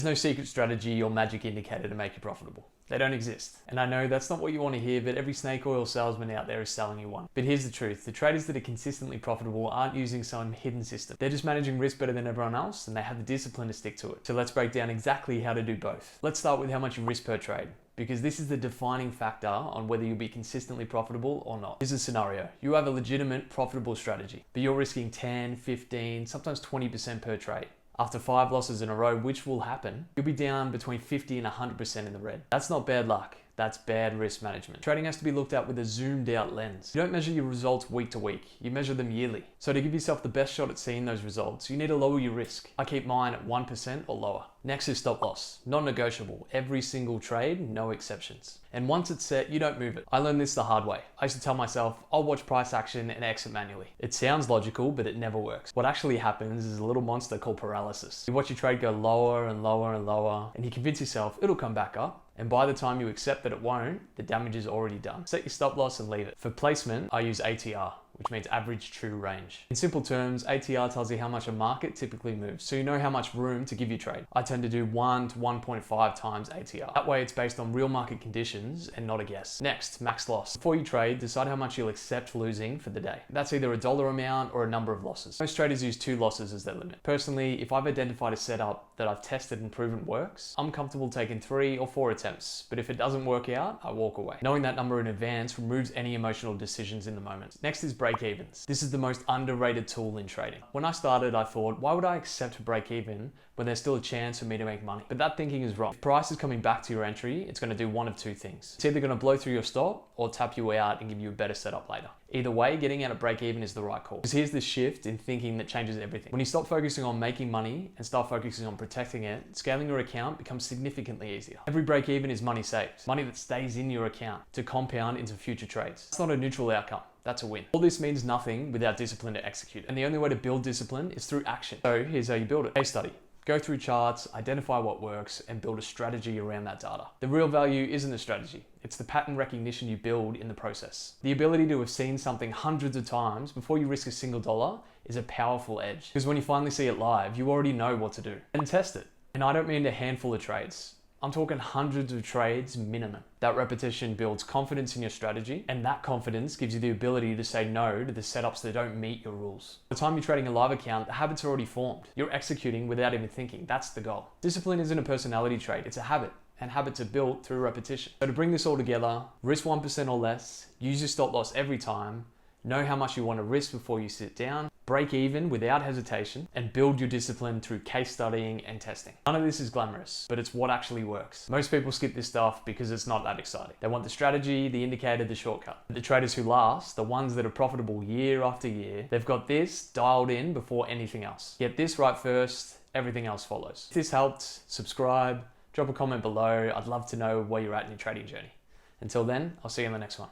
There's no secret strategy or magic indicator to make you profitable. They don't exist. And I know that's not what you want to hear, but every snake oil salesman out there is selling you one. But here's the truth. The traders that are consistently profitable aren't using some hidden system. They're just managing risk better than everyone else, and they have the discipline to stick to it. So let's break down exactly how to do both. Let's start with how much you risk per trade, because this is the defining factor on whether you'll be consistently profitable or not. Here's a scenario. You have a legitimate profitable strategy, but you're risking 10, 15, sometimes 20% per trade. After 5 losses in a row, which will happen, you'll be down between 50 and 100% in the red. That's not bad luck. That's bad risk management. Trading has to be looked at with a zoomed out lens. You don't measure your results week to week, you measure them yearly. So to give yourself the best shot at seeing those results, you need to lower your risk. I keep mine at 1% or lower. Next is stop loss. Non-negotiable. Every single trade, no exceptions. And once it's set, you don't move it. I learned this the hard way. I used to tell myself, I'll watch price action and exit manually. It sounds logical, but it never works. What actually happens is a little monster called paralysis. You watch your trade go lower and lower and lower, and you convince yourself it'll come back up. And by the time you accept that it won't, the damage is already done. Set your stop loss and leave it. For placement, I use ATR, which means average true range. In simple terms, ATR tells you how much a market typically moves, so you know how much room to give your trade. I tend to do 1 to 1.5 times ATR. That way it's based on real market conditions and not a guess. Next, max loss. Before you trade, decide how much you'll accept losing for the day. That's either a dollar amount or a number of losses. Most traders use 2 losses as their limit. Personally, if I've identified a setup that I've tested and proven works, I'm comfortable taking 3 or 4 attempts, but if it doesn't work out, I walk away. Knowing that number in advance removes any emotional decisions in the moment. Next is break-evens. This is the most underrated tool in trading. When I started, I thought, why would I accept break-even when there's still a chance for me to make money? But that thinking is wrong. If price is coming back to your entry, it's going to do one of 2 things. It's either going to blow through your stop or tap you out and give you a better setup later. Either way, getting out at break-even is the right call. Because here's the shift in thinking that changes everything. When you stop focusing on making money and start focusing on protecting it, scaling your account becomes significantly easier. Every break-even is money saved, money that stays in your account to compound into future trades. It's not a neutral outcome. That's a win. All this means nothing without discipline to execute it. And the only way to build discipline is through action. So here's how you build it. Case study. Go through charts, identify what works, and build a strategy around that data. The real value isn't the strategy. It's the pattern recognition you build in the process. The ability to have seen something hundreds of times before you risk a single dollar is a powerful edge. Because when you finally see it live, you already know what to do. And test it. And I don't mean a handful of trades. I'm talking hundreds of trades minimum. That repetition builds confidence in your strategy, and that confidence gives you the ability to say no to the setups that don't meet your rules. By the time you're trading a live account, the habits are already formed. You're executing without even thinking. That's the goal. Discipline isn't a personality trait, it's a habit. And habits are built through repetition. So to bring this all together, risk 1% or less, use your stop loss every time, know how much you want to risk before you sit down, break even without hesitation, and build your discipline through case studying and testing. None of this is glamorous, but it's what actually works. Most people skip this stuff because it's not that exciting. They want the strategy, the indicator, the shortcut. The traders who last, the ones that are profitable year after year, they've got this dialed in before anything else. Get this right first, everything else follows. If this helped, subscribe, drop a comment below. I'd love to know where you're at in your trading journey. Until then, I'll see you in the next one.